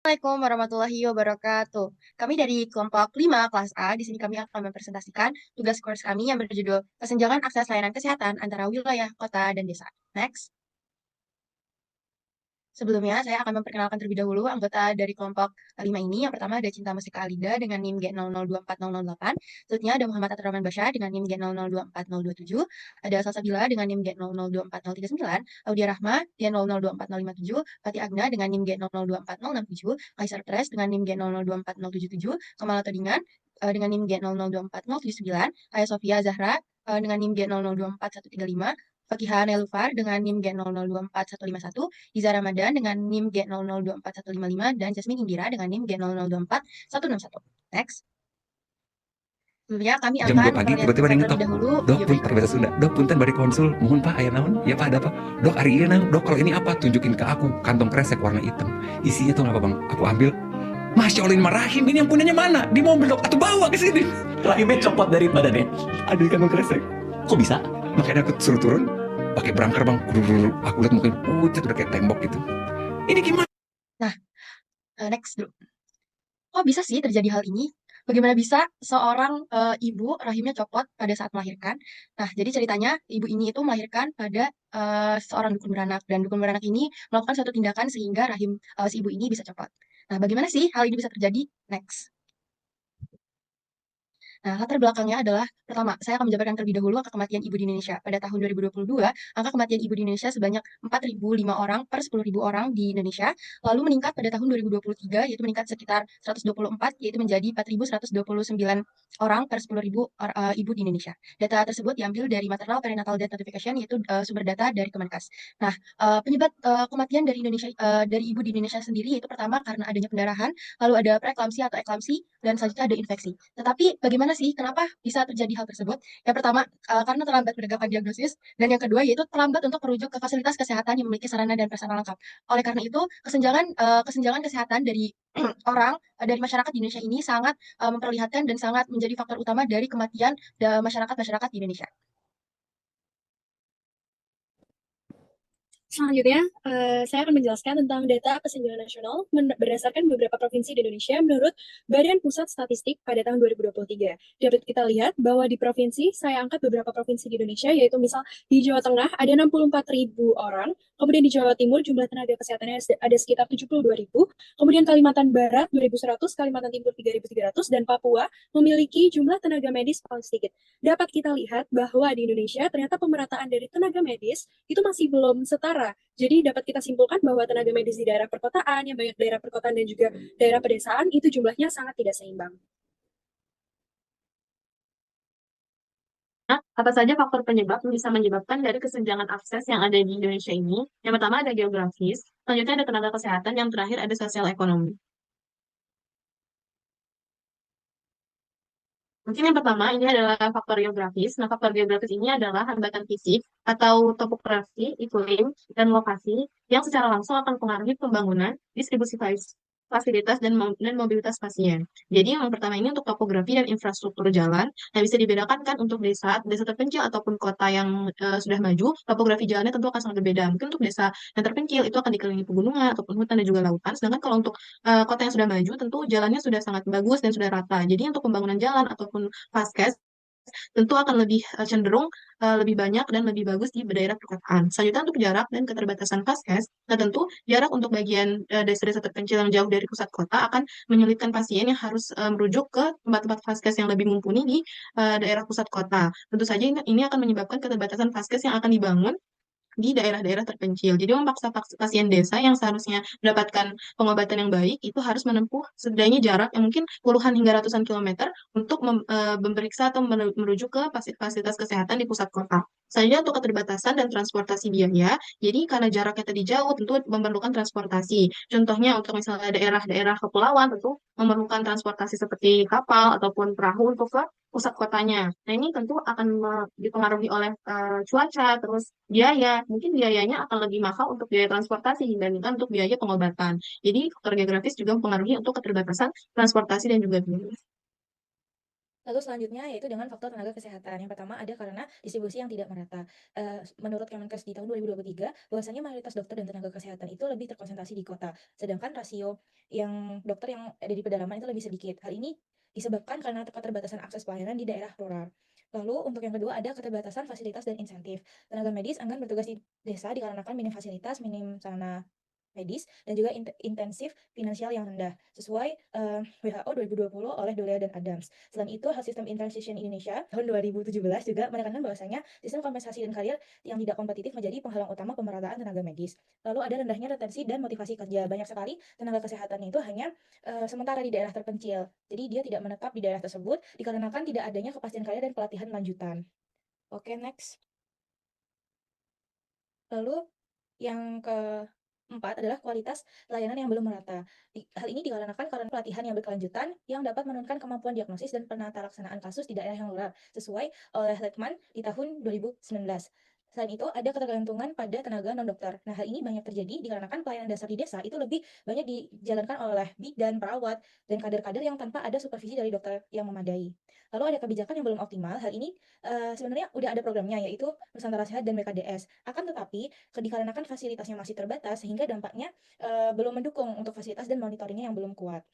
Assalamualaikum warahmatullahi wabarakatuh. Kami dari kelompok 5 kelas A. Di sini kami akan mempresentasikan tugas kurs kami yang berjudul Kesenjangan Akses Layanan Kesehatan antara Wilayah, Kota, dan Desa. Next. Sebelumnya, saya akan memperkenalkan terlebih dahulu anggota dari kelompok 5 ini. Yang pertama ada Cinta Mustika Alida dengan NIM G002408. Selanjutnya ada Muhammad Atur Basya dengan NIM G002027. Ada Salsabila dengan NIM G002039. Audia Rahma G002057. Fatih Agna dengan NIM G002467. Kaisar Tres dengan NIM G00204077. Kamal Todingan dengan NIM G00204079. Aya Sofia Zahra dengan NIM G002135. Fakihah Nelufar dengan NIM G002151. Iza Ramadan dengan NIM G002155 dan Jasmine Indira dengan NIM G002161. Next. Sebelumnya kami Jam akan 2 pagi tiba-tiba memperlihatkan ada yang terlebih ngetok. dahulu Dok video pun berikut. pakai bahasa Sunda. Dok punten bari konsul. Mohon Pak aya naon? Ya Pak ada apa? Dok hari ini naon? Dok kalau ini apa? Tunjukin ke aku kantong kresek warna hitam. Isinya tuh apa Bang? Aku ambil. Masya Allah ini mah Rahim, ini yang punyanya mana? Di mobil dok, atau bawa ke sini. Rahimnya copot dari badannya. Ada di kantong kresek. Kok bisa? Makanya aku suruh turun, pakai berangkar Bang. Aku lihat mungkin pucat udah kayak tembok gitu. Ini gimana? Nah, next dulu. Kok bisa sih terjadi hal ini? Bagaimana bisa seorang ibu rahimnya copot pada saat melahirkan? Nah, jadi ceritanya ibu ini itu melahirkan pada seorang dukun beranak dan dukun beranak ini melakukan suatu tindakan sehingga rahim si ibu ini bisa copot. Nah, bagaimana sih hal ini bisa terjadi? Next. Nah, latar belakangnya adalah, pertama, saya akan menjabarkan terlebih dahulu angka kematian ibu di Indonesia. Pada tahun 2022, angka kematian ibu di Indonesia sebanyak 4.005 orang per 10.000 orang di Indonesia, lalu meningkat pada tahun 2023, yaitu meningkat sekitar 124, yaitu menjadi 4.129 orang per 10.000 ibu di Indonesia. Data tersebut diambil dari Maternal Perinatal Death Notification, yaitu sumber data dari Kemenkes. Nah, penyebab kematian dari Indonesia dari ibu di Indonesia sendiri yaitu pertama karena adanya pendarahan, lalu ada preeklamsi atau eklamsi, dan selanjutnya ada infeksi. Tetapi bagaimana sih kenapa bisa terjadi hal tersebut? Yang pertama, karena terlambat menegakkan diagnosis, dan yang kedua yaitu terlambat untuk merujuk ke fasilitas kesehatan yang memiliki sarana dan prasarana lengkap. Oleh karena itu, kesenjangan kesehatan dari orang dari masyarakat di Indonesia ini sangat memperlihatkan dan sangat menjadi faktor utama dari kematian masyarakat-masyarakat di Indonesia. Selanjutnya, saya akan menjelaskan tentang data kesenjangan nasional berdasarkan beberapa provinsi di Indonesia menurut Badan Pusat Statistik pada tahun 2023. Dapat kita lihat bahwa di provinsi, saya angkat beberapa provinsi di Indonesia, yaitu misal di Jawa Tengah ada 64.000 orang, kemudian di Jawa Timur jumlah tenaga kesehatannya ada sekitar 72.000, kemudian Kalimantan Barat 2.100, Kalimantan Timur 3.300, dan Papua memiliki jumlah tenaga medis paling sedikit. Dapat kita lihat bahwa di Indonesia ternyata pemerataan dari tenaga medis itu masih belum setara. Jadi dapat kita simpulkan bahwa tenaga medis di daerah perkotaan, yang banyak daerah perkotaan dan juga daerah pedesaan, itu jumlahnya sangat tidak seimbang. Apa saja faktor penyebab yang bisa menyebabkan dari kesenjangan akses yang ada di Indonesia ini? Yang pertama ada geografis, selanjutnya ada tenaga kesehatan, yang terakhir ada sosial ekonomi. Mungkin yang pertama ini adalah faktor geografis. Nah, faktor geografis ini adalah hambatan fisik atau topografi, iklim, dan lokasi yang secara langsung akan mempengaruhi pembangunan, distribusi fasilitas dan mobilitas pasien. Jadi yang pertama ini untuk topografi dan infrastruktur jalan. Nah, bisa dibedakan kan untuk desa terpencil ataupun kota yang sudah maju, topografi jalannya tentu akan sangat berbeda. Mungkin untuk desa yang terpencil itu akan dikelilingi pegunungan ataupun hutan dan juga lautan. Sedangkan kalau untuk kota yang sudah maju, tentu jalannya sudah sangat bagus dan sudah rata. Jadi untuk pembangunan jalan ataupun faskes tentu akan lebih cenderung lebih banyak dan lebih bagus di daerah perkotaan. Selanjutnya untuk jarak dan keterbatasan vaskes, nah tentu jarak untuk bagian desa-desa terpencil yang jauh dari pusat kota akan menyulitkan pasien yang harus merujuk ke tempat-tempat vaskes yang lebih mumpuni di daerah pusat kota. Tentu saja ini akan menyebabkan keterbatasan vaskes yang akan dibangun di daerah-daerah terpencil. Jadi memaksa pasien desa yang seharusnya mendapatkan pengobatan yang baik itu harus menempuh setidaknya jarak yang mungkin puluhan hingga ratusan kilometer untuk memeriksa atau merujuk ke fasilitas kesehatan di pusat kota. Selanjutnya untuk keterbatasan dan transportasi biaya. Jadi karena jaraknya tadi jauh tentu memerlukan transportasi. Contohnya untuk misalnya daerah-daerah kepulauan tentu memerlukan transportasi seperti kapal ataupun perahu untuk ke pusat kotanya. Nah, ini tentu akan dipengaruhi oleh cuaca, terus biaya. Mungkin biayanya akan lebih mahal untuk biaya transportasi dibandingkan untuk biaya pengobatan. Jadi, faktor geografis juga mempengaruhi untuk keterbatasan transportasi dan juga biaya. Lalu selanjutnya yaitu dengan faktor tenaga kesehatan. Yang pertama ada karena distribusi yang tidak merata. Menurut Kemenkes di tahun 2023, bahwasanya mayoritas dokter dan tenaga kesehatan itu lebih terkonsentrasi di kota, sedangkan rasio yang dokter yang ada di pedalaman itu lebih sedikit. Hal ini disebabkan karena keterbatasan akses pelayanan di daerah rural. Lalu untuk yang kedua ada keterbatasan fasilitas dan insentif. Tenaga medis enggan bertugas di desa dikarenakan minim fasilitas, minim sarana medis, dan juga intensif finansial yang rendah, sesuai WHO 2020 oleh Dolia dan Adams. Selain itu, Health System in Transition Indonesia tahun 2017 juga menekankan bahwasanya sistem kompensasi dan karir yang tidak kompetitif menjadi penghalang utama pemerataan tenaga medis. Lalu ada rendahnya retensi dan motivasi kerja. Banyak sekali tenaga kesehatan itu hanya sementara di daerah terpencil. Jadi dia tidak menetap di daerah tersebut dikarenakan tidak adanya kepastian karir dan pelatihan lanjutan. Oke, next. Lalu yang keempat adalah kualitas layanan yang belum merata. Hal ini dikarenakan karena pelatihan yang berkelanjutan yang dapat menurunkan kemampuan diagnosis dan penata laksanaan kasus di daerah yang rural, sesuai oleh Letman di tahun 2019. Selain itu, ada ketergantungan pada tenaga non-dokter. Nah, hal ini banyak terjadi dikarenakan pelayanan dasar di desa itu lebih banyak dijalankan oleh bidan, perawat, dan kader-kader yang tanpa ada supervisi dari dokter yang memadai. Lalu ada kebijakan yang belum optimal. Hal ini sebenarnya udah ada programnya, yaitu Nusantara Sehat dan BKDS. Akan tetapi, dikarenakan fasilitasnya masih terbatas, sehingga dampaknya belum mendukung untuk fasilitas dan monitoringnya yang belum kuat.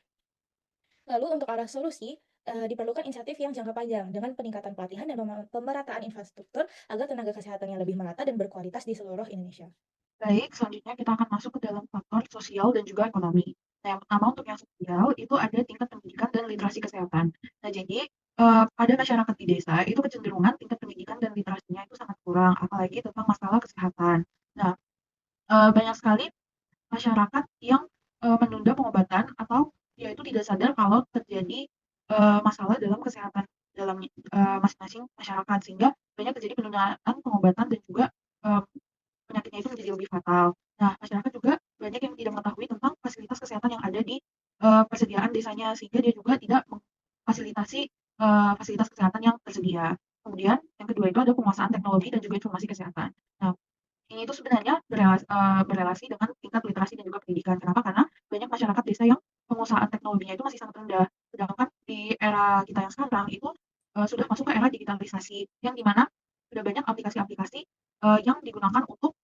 Lalu untuk arah solusi, diperlukan insentif yang jangka panjang dengan peningkatan pelatihan dan pemerataan infrastruktur agar tenaga kesehatan yang lebih merata dan berkualitas di seluruh Indonesia. Baik, selanjutnya kita akan masuk ke dalam faktor sosial dan juga ekonomi. Nah, yang pertama untuk yang sosial itu ada tingkat pendidikan dan literasi kesehatan. Nah, jadi pada masyarakat di desa itu kecenderungan tingkat pendidikan dan literasinya itu sangat kurang, apalagi tentang masalah kesehatan. Nah, banyak sekali masyarakat yang menunda pengobatan atau dia itu tidak sadar kalau terjadi masalah dalam kesehatan dalam masing-masing masyarakat, sehingga banyak terjadi penundaan pengobatan dan juga penyakitnya itu menjadi lebih fatal. Nah, masyarakat juga banyak yang tidak mengetahui tentang fasilitas kesehatan yang ada di persediaan desanya, sehingga dia juga tidak memfasilitasi fasilitas kesehatan yang tersedia. Kemudian yang kedua itu ada penguasaan teknologi dan juga informasi kesehatan. Nah, ini itu sebenarnya berelasi dengan tingkat literasi dan juga pendidikan. Kenapa? Karena banyak masyarakat desa yang penguasaan teknologinya itu masih sangat rendah. Sedangkan di era kita yang sekarang itu sudah masuk ke era digitalisasi, yang dimana sudah banyak aplikasi-aplikasi yang digunakan untuk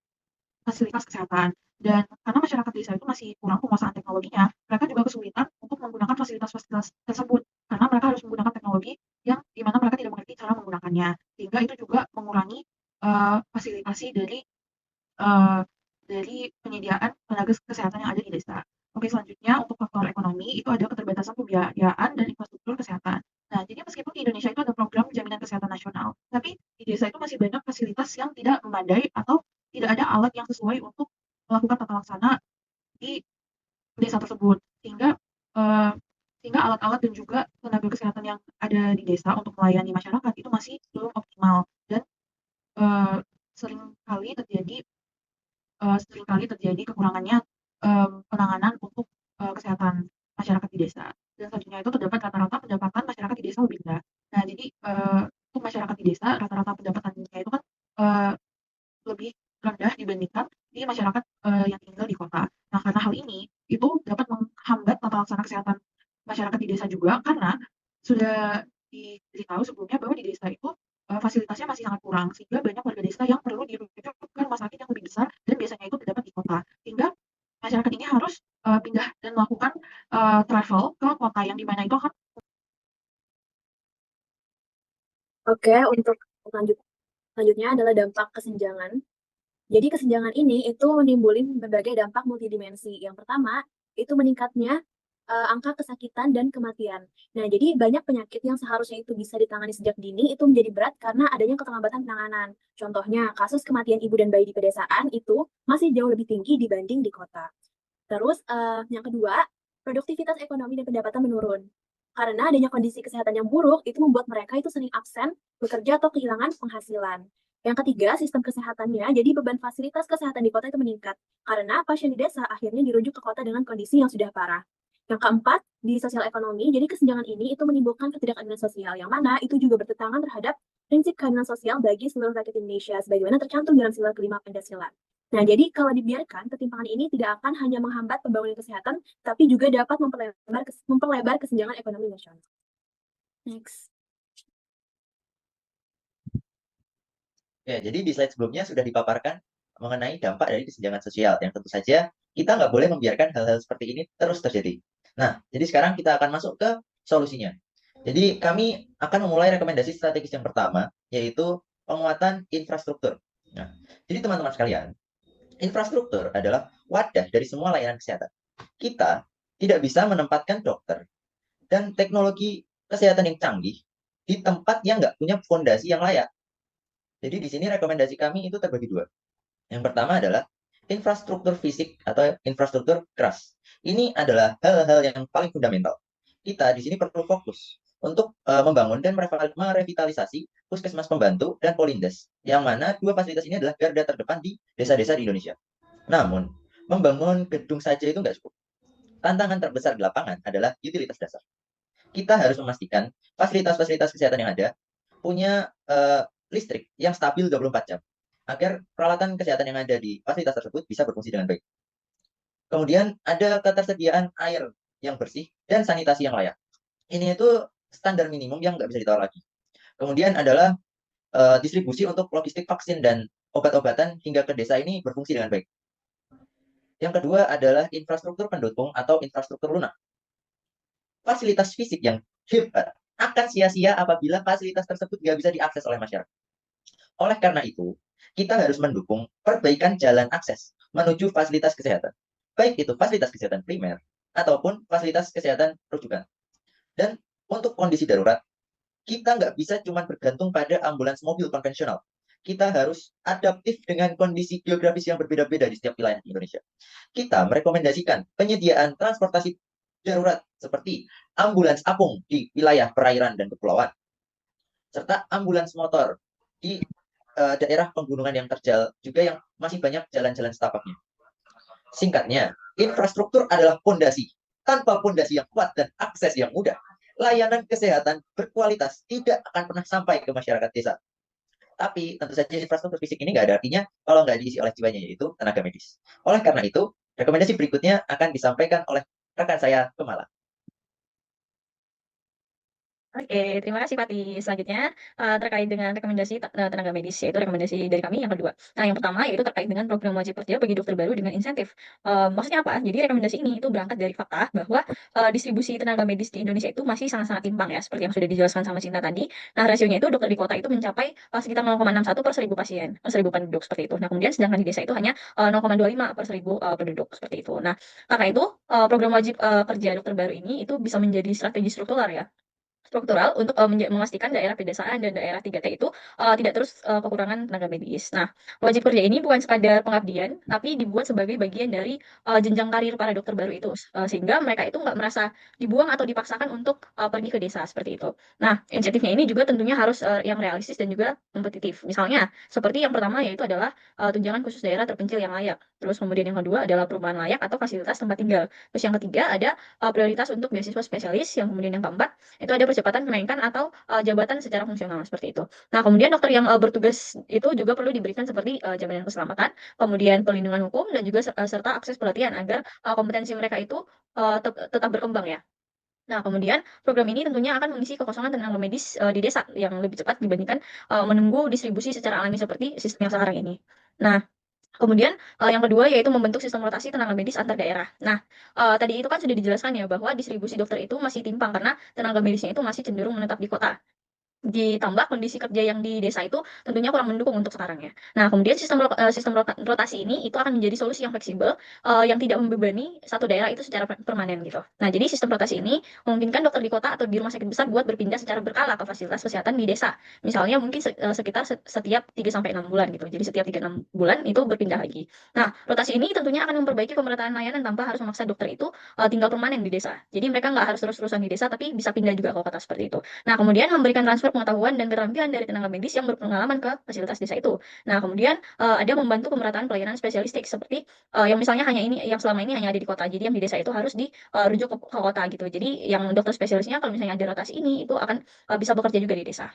fasilitas kesehatan. Dan karena masyarakat desa itu masih kurang penguasaan teknologinya, mereka juga kesulitan untuk menggunakan fasilitas-fasilitas tersebut karena mereka harus menggunakan teknologi yang dimana mereka tidak mengerti cara menggunakannya, sehingga itu juga mengurangi fasilitasi uh, dari penyediaan tenaga kesehatan yang ada di desa. Oke, selanjutnya untuk faktor ekonomi itu ada keterbatasan pembiayaan dan infrastruktur kesehatan. Nah, jadi meskipun di Indonesia itu ada program jaminan kesehatan nasional, tapi di desa itu masih banyak fasilitas yang tidak memadai atau tidak ada alat yang sesuai untuk melakukan tata laksana di desa tersebut, sehingga uh, sehingga alat-alat dan juga tenaga kesehatan yang ada di desa untuk melayani masyarakat itu masih belum optimal dan uh, seringkali terjadi kekurangannya penanganan untuk kesehatan masyarakat di desa. Dan selanjutnya itu terdapat rata-rata pendapatan masyarakat di desa lebih rendah. Nah, jadi untuk masyarakat di desa rata-rata pendapatannya itu kan lebih rendah dibandingkan di masyarakat yang tinggal di kota. Nah, karena hal ini itu dapat menghambat tata laksana kesehatan masyarakat di desa juga, karena sudah diberitahu sebelumnya bahwa di desa itu fasilitasnya masih sangat kurang, sehingga banyak warga desa yang perlu dirujuk ke rumah sakit yang lebih besar dan biasanya itu terdapat di kota. Sehingga masyarakat ini harus pindah dan melakukan travel ke kota yang dimana itu akan. Oke, untuk selanjutnya adalah dampak kesenjangan. Jadi kesenjangan ini itu menimbulkan berbagai dampak multidimensi. Yang pertama, itu meningkatnya angka kesakitan dan kematian. Nah, jadi banyak penyakit yang seharusnya itu bisa ditangani sejak dini itu menjadi berat karena adanya keterlambatan penanganan. Contohnya, kasus kematian ibu dan bayi di pedesaan itu masih jauh lebih tinggi dibanding di kota. Terus, yang kedua, produktivitas ekonomi dan pendapatan menurun. Karena adanya kondisi kesehatan yang buruk, itu membuat mereka itu sering absen, bekerja, atau kehilangan penghasilan. Yang ketiga, sistem kesehatannya, jadi beban fasilitas kesehatan di kota itu meningkat. Karena pasien di desa akhirnya dirujuk ke kota dengan kondisi yang sudah parah. Yang keempat, di sosial ekonomi, jadi kesenjangan ini itu menimbulkan ketidakadilan sosial, yang mana itu juga bertentangan terhadap prinsip keadilan sosial bagi seluruh rakyat Indonesia, sebagaimana tercantum dalam sila kelima Pancasila. Nah, jadi kalau dibiarkan, ketimpangan ini tidak akan hanya menghambat pembangunan kesehatan, tapi juga dapat memperlebar kesenjangan ekonomi nasional. Next. Ya, jadi di slide sebelumnya sudah dipaparkan mengenai dampak dari kesenjangan sosial yang tentu saja kita nggak boleh membiarkan hal-hal seperti ini terus terjadi. Nah, jadi sekarang kita akan masuk ke solusinya. Jadi kami akan memulai rekomendasi strategis yang pertama, yaitu penguatan infrastruktur. Nah, jadi teman-teman sekalian, infrastruktur adalah wadah dari semua layanan kesehatan. Kita tidak bisa menempatkan dokter dan teknologi kesehatan yang canggih di tempat yang nggak punya fondasi yang layak. Jadi di sini rekomendasi kami itu terbagi dua. Yang pertama adalah infrastruktur fisik atau infrastruktur keras. Ini adalah hal-hal yang paling fundamental. Kita di sini perlu fokus untuk membangun dan merevitalisasi puskesmas pembantu dan polindes, yang mana dua fasilitas ini adalah garda terdepan di desa-desa di Indonesia. Namun, membangun gedung saja itu nggak cukup. Tantangan terbesar di lapangan adalah utilitas dasar. Kita harus memastikan fasilitas-fasilitas kesehatan yang ada punya listrik yang stabil 24 jam agar peralatan kesehatan yang ada di fasilitas tersebut bisa berfungsi dengan baik. Kemudian ada ketersediaan air yang bersih dan sanitasi yang layak. Ini itu standar minimum yang nggak bisa ditawar lagi. Kemudian adalah distribusi untuk logistik vaksin dan obat-obatan hingga ke desa ini berfungsi dengan baik. Yang kedua adalah infrastruktur pendukung atau infrastruktur lunak. Fasilitas fisik yang hebat akan sia-sia apabila fasilitas tersebut nggak bisa diakses oleh masyarakat. Oleh karena itu, kita harus mendukung perbaikan jalan akses menuju fasilitas kesehatan. Baik itu fasilitas kesehatan primer ataupun fasilitas kesehatan rujukan. Dan untuk kondisi darurat, kita nggak bisa cuma bergantung pada ambulans mobil konvensional. Kita harus adaptif dengan kondisi geografis yang berbeda-beda di setiap wilayah di Indonesia. Kita merekomendasikan penyediaan transportasi darurat seperti ambulans apung di wilayah perairan dan kepulauan, serta ambulans motor di daerah pegunungan yang terjal juga yang masih banyak jalan-jalan setapaknya. Singkatnya, infrastruktur adalah fondasi. Tanpa fondasi yang kuat dan akses yang mudah, layanan kesehatan berkualitas tidak akan pernah sampai ke masyarakat desa. Tapi tentu saja infrastruktur fisik ini nggak ada artinya kalau nggak diisi oleh jiwanya, yaitu tenaga medis. Oleh karena itu, rekomendasi berikutnya akan disampaikan oleh rekan saya Kemala. Oke, terima kasih Pati. Selanjutnya terkait dengan rekomendasi tenaga medis, yaitu rekomendasi dari kami yang kedua. Nah, yang pertama yaitu terkait dengan program wajib kerja bagi dokter baru dengan insentif. Maksudnya apa? Jadi rekomendasi ini itu berangkat dari fakta bahwa distribusi tenaga medis di Indonesia itu masih sangat-sangat timpang ya, seperti yang sudah dijelaskan sama Cinta tadi. Nah, rasionya itu dokter di kota itu mencapai sekitar 0,61 per 1000 pasien, per 1000 penduduk seperti itu. Nah, kemudian sedangkan di desa itu hanya 0,25 per 1000 penduduk seperti itu. Nah, karena itu program wajib kerja dokter baru ini itu bisa menjadi strategi struktural untuk memastikan daerah pedesaan dan daerah 3T itu tidak terus kekurangan tenaga medis. Nah, wajib kerja ini bukan sekadar pengabdian, tapi dibuat sebagai bagian dari jenjang karir para dokter baru itu, sehingga mereka itu nggak merasa dibuang atau dipaksakan untuk pergi ke desa seperti itu. Nah, insentifnya ini juga tentunya harus yang realistis dan juga kompetitif. Misalnya, seperti yang pertama yaitu adalah tunjangan khusus daerah terpencil yang layak. Terus kemudian yang kedua adalah perumahan layak atau fasilitas tempat tinggal. Terus yang ketiga ada prioritas untuk beasiswa spesialis. Yang kemudian yang keempat itu ada percepatan kenaikan atau jabatan secara fungsional seperti itu. Nah, kemudian dokter yang bertugas itu juga perlu diberikan seperti jaminan keselamatan, kemudian perlindungan hukum dan juga serta akses pelatihan agar kompetensi mereka itu tetap berkembang ya. Nah, kemudian program ini tentunya akan mengisi kekosongan tenaga medis di desa yang lebih cepat dibandingkan menunggu distribusi secara alami seperti sistem yang sekarang ini. Nah, kemudian yang kedua yaitu membentuk sistem rotasi tenaga medis antar daerah. Nah, tadi itu kan sudah dijelaskan ya bahwa distribusi dokter itu masih timpang karena tenaga medisnya itu masih cenderung menetap di kota. Ditambah kondisi kerja yang di desa itu tentunya kurang mendukung untuk sekarang ya. Nah, kemudian sistem rotasi ini itu akan menjadi solusi yang fleksibel yang tidak membebani satu daerah itu secara permanen gitu. Nah, jadi sistem rotasi ini memungkinkan dokter di kota atau di rumah sakit besar buat berpindah secara berkala ke fasilitas kesehatan di desa. Misalnya mungkin sekitar setiap 3 sampai 6 bulan gitu. Jadi setiap 3-6 bulan itu berpindah lagi. Nah, rotasi ini tentunya akan memperbaiki pemerataan layanan tanpa harus memaksa dokter itu tinggal permanen di desa. Jadi mereka nggak harus terus-terusan di desa tapi bisa pindah juga ke kota seperti itu. Nah, kemudian memberikan transfer pengetahuan dan keterampilan dari tenaga medis yang berpengalaman ke fasilitas desa itu. Nah, kemudian ada membantu pemerataan pelayanan spesialistik seperti yang misalnya yang selama ini hanya ada di kota. Jadi yang di desa itu harus dirujuk ke kota gitu. Jadi yang dokter spesialisnya kalau misalnya ada rotasi ini itu akan bisa bekerja juga di desa.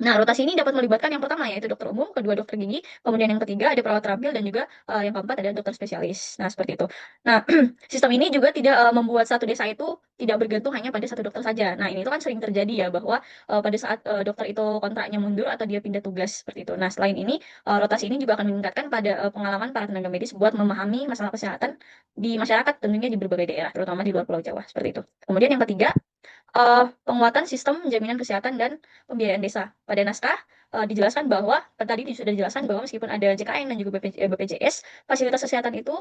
Nah, rotasi ini dapat melibatkan yang pertama yaitu dokter umum, kedua dokter gigi, kemudian yang ketiga ada perawat terampil dan juga yang keempat ada dokter spesialis. Nah, seperti itu. Nah, sistem ini juga tidak membuat satu desa itu tidak bergantung hanya pada satu dokter saja. Nah, ini itu kan sering terjadi ya bahwa pada saat dokter itu kontraknya mundur atau dia pindah tugas seperti itu. Nah, selain ini rotasi ini juga akan meningkatkan pada pengalaman para tenaga medis buat memahami masalah kesehatan di masyarakat tentunya di berbagai daerah, terutama di luar Pulau Jawa seperti itu. Kemudian yang ketiga penguatan sistem jaminan kesehatan dan pembiayaan desa. Pada naskah dijelaskan bahwa tadi sudah dijelaskan bahwa meskipun ada JKN dan juga BPJS, fasilitas kesehatan itu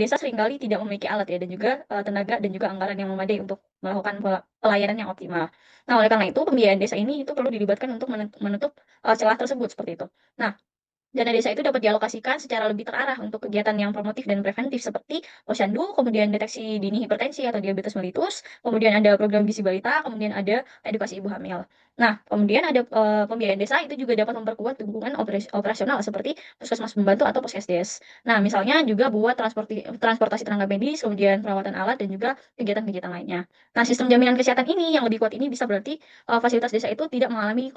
desa seringkali tidak memiliki alat ya dan juga tenaga dan juga anggaran yang memadai untuk melakukan pelayanan yang optimal. Nah, oleh karena itu pembiayaan desa ini itu perlu dilibatkan untuk menutup celah tersebut seperti itu. Nah, dana desa itu dapat dialokasikan secara lebih terarah untuk kegiatan yang promotif dan preventif seperti posyandu, kemudian deteksi dini hipertensi atau diabetes mellitus, kemudian ada program gizi balita, kemudian ada edukasi ibu hamil. Nah, kemudian ada pembiayaan desa itu juga dapat memperkuat dukungan operasional seperti puskesmas pembantu atau puskesdes. Nah, misalnya juga buat transportasi tenaga medis, kemudian perawatan alat dan juga kegiatan-kegiatan lainnya. Nah, sistem jaminan kesehatan ini yang lebih kuat ini bisa berarti fasilitas desa itu tidak mengalami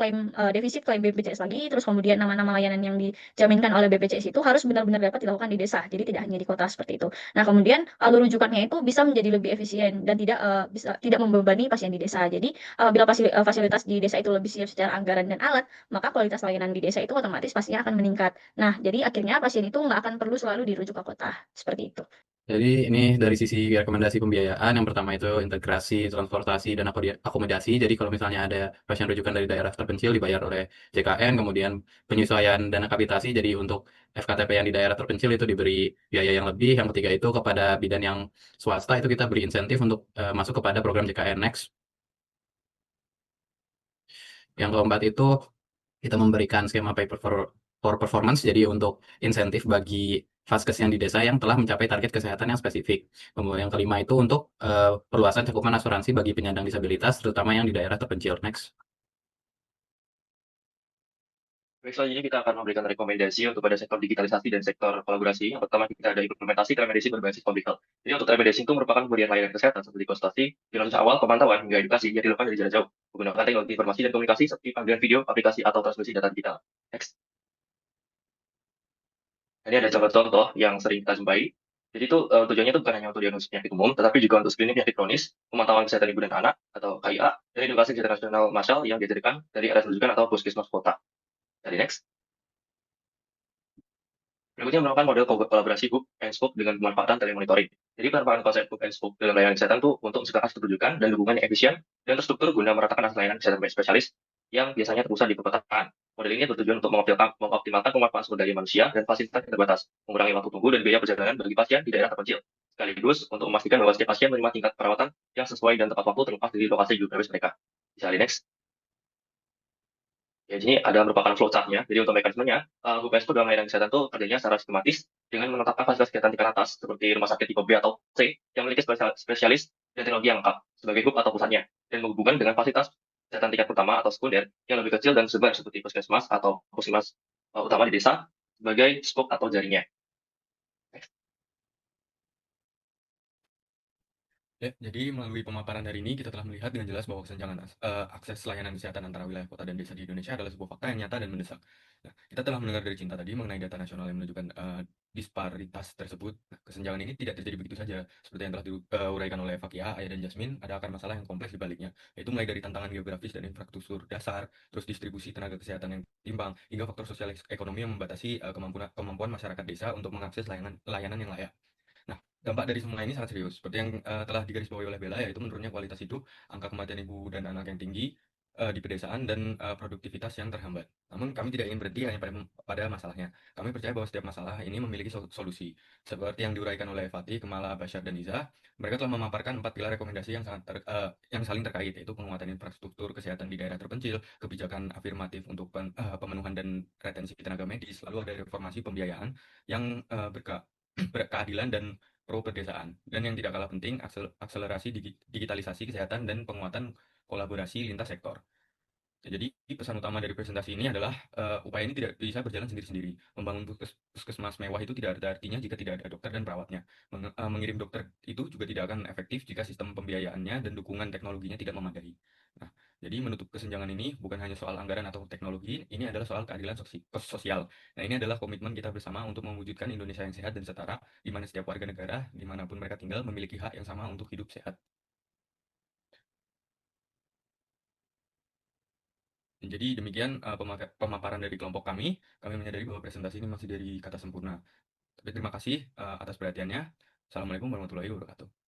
defisit klaim BPJS lagi, terus kemudian nama-nama layanan yang dijaminkan oleh BPJS itu harus benar-benar dapat dilakukan di desa, jadi tidak hanya di kota seperti itu. Nah, kemudian alur rujukannya itu bisa menjadi lebih efisien dan tidak membebani pasien di desa. Jadi bila fasilitas di desa itu lebih siap secara anggaran dan alat, maka kualitas layanan di desa itu otomatis pastinya akan meningkat. Nah, jadi akhirnya pasien itu nggak akan perlu selalu dirujuk ke kota seperti itu. Jadi ini dari sisi rekomendasi pembiayaan, yang pertama itu integrasi, transportasi, dan akomodasi. Jadi kalau misalnya ada pasien rujukan dari daerah terpencil dibayar oleh JKN, kemudian penyesuaian dana kapitasi, jadi untuk FKTP yang di daerah terpencil itu diberi biaya yang lebih. Yang ketiga itu kepada bidan yang swasta itu kita beri insentif untuk masuk kepada program JKN Next. Yang keempat itu kita memberikan skema pay for performance, jadi untuk insentif bagi vaskes yang di desa yang telah mencapai target kesehatan yang spesifik. Kemudian yang kelima itu untuk perluasan cakupan asuransi bagi penyandang disabilitas, terutama yang di daerah terpencil. Next. Baik, selanjutnya kita akan memberikan rekomendasi untuk pada sektor digitalisasi dan sektor kolaborasi. Yang pertama kita ada implementasi telemedicine berbasis public health. Jadi untuk telemedicine itu merupakan pemberian layanan kesehatan seperti konsultasi, diagnosis awal, pemantauan, hingga edukasi yang dilakukan dari jarak jauh menggunakan teknologi informasi dan komunikasi seperti panggilan video, aplikasi, atau transmisi data digital. Next. Ini ada contoh-contoh yang sering kita jumpai. Jadi itu tujuannya itu bukan hanya untuk diagnosis penyakit umum, tetapi juga untuk screening penyakit kronis, pemantauan kesehatan ibu dan anak atau KIA, dan edukasi kesehatan nasional massal yang diajarkan dari area rujukan atau puskesmas kota. Dari next. Berikutnya merupakan model kolaborasi hub and spoke dengan pemanfaatan telemonitoring. Jadi pemanfaatan konsep hub and spoke dalam layanan kesehatan itu untuk menciptakan kerujukan dan dukungan yang efisien dan terstruktur guna meratakan akses layanan kesehatan spesialis yang biasanya terpusat di perkotaan. Model ini bertujuan untuk mengoptimalkan pemanfaatan sumber daya manusia dan fasilitas yang terbatas, mengurangi waktu tunggu dan biaya perjalanan bagi pasien di daerah terpencil. Sekaligus untuk memastikan bahwa setiap pasien menerima tingkat perawatan yang sesuai dan tepat waktu terlepas dari lokasi geografis mereka. Bisa next. Ya, jadi ada merupakan flowchart-nya. Jadi untuk mekanismenya, HUPS itu dalam layanan kesehatan itu kerjanya secara sistematis dengan menetapkan fasilitas kesehatan tingkat atas seperti rumah sakit tipe B atau C yang memiliki spesialis dan teknologi yang lengkap sebagai hub atau pusatnya dan menghubungkan dengan fasilitas kesehatan tingkat pertama atau sekunder yang lebih kecil dan sebar seperti puskesmas atau puskesmas utama di desa sebagai spoke atau jaringnya. Ya, jadi melalui pemaparan hari ini kita telah melihat dengan jelas bahwa kesenjangan akses layanan kesehatan antara wilayah kota dan desa di Indonesia adalah sebuah fakta yang nyata dan mendesak. Nah, kita telah mendengar dari Cinta tadi mengenai data nasional yang menunjukkan disparitas tersebut. Nah, kesenjangan ini tidak terjadi begitu saja. Seperti yang telah diuraikan oleh Fakia, Ayah, dan Jasmine, ada akar masalah yang kompleks di baliknya, yaitu mulai dari tantangan geografis dan infrastruktur dasar, terus distribusi tenaga kesehatan yang timbang, hingga faktor sosial ekonomi yang membatasi kemampuan masyarakat desa untuk mengakses layanan yang layak. Nah, dampak dari semua ini sangat serius. Seperti yang telah digarisbawahi oleh Bella, yaitu menurunnya kualitas hidup, angka kematian ibu dan anak yang tinggi di pedesaan, dan produktivitas yang terhambat. Namun kami tidak ingin berhenti hanya pada masalahnya. Kami percaya bahwa setiap masalah ini memiliki solusi. Seperti yang diuraikan oleh Fatih, Kemala, Basyar, dan Iza, mereka telah memaparkan 4 pilar rekomendasi yang saling terkait, yaitu penguatan infrastruktur kesehatan di daerah terpencil, kebijakan afirmatif untuk pemenuhan dan retensi tenaga medis, lalu ada reformasi pembiayaan yang berkeadilan dan pro pedesaan, dan yang tidak kalah penting akselerasi digitalisasi kesehatan dan penguatan kolaborasi lintas sektor. Jadi pesan utama dari presentasi ini adalah upaya ini tidak bisa berjalan sendiri-sendiri. Membangun puskesmas mewah itu tidak ada artinya jika tidak ada dokter dan perawatnya. Mengirim dokter itu juga tidak akan efektif jika sistem pembiayaannya dan dukungan teknologinya tidak memadai. Nah, Jadi menutup kesenjangan ini bukan hanya soal anggaran atau teknologi, ini adalah soal keadilan sosial. Nah, ini adalah komitmen kita bersama untuk mewujudkan Indonesia yang sehat dan setara, di mana setiap warga negara, dimanapun mereka tinggal, memiliki hak yang sama untuk hidup sehat. Jadi demikian pemaparan dari kelompok kami. Kami menyadari bahwa presentasi ini masih dari kata sempurna. Tapi terima kasih atas perhatiannya. Assalamualaikum warahmatullahi wabarakatuh.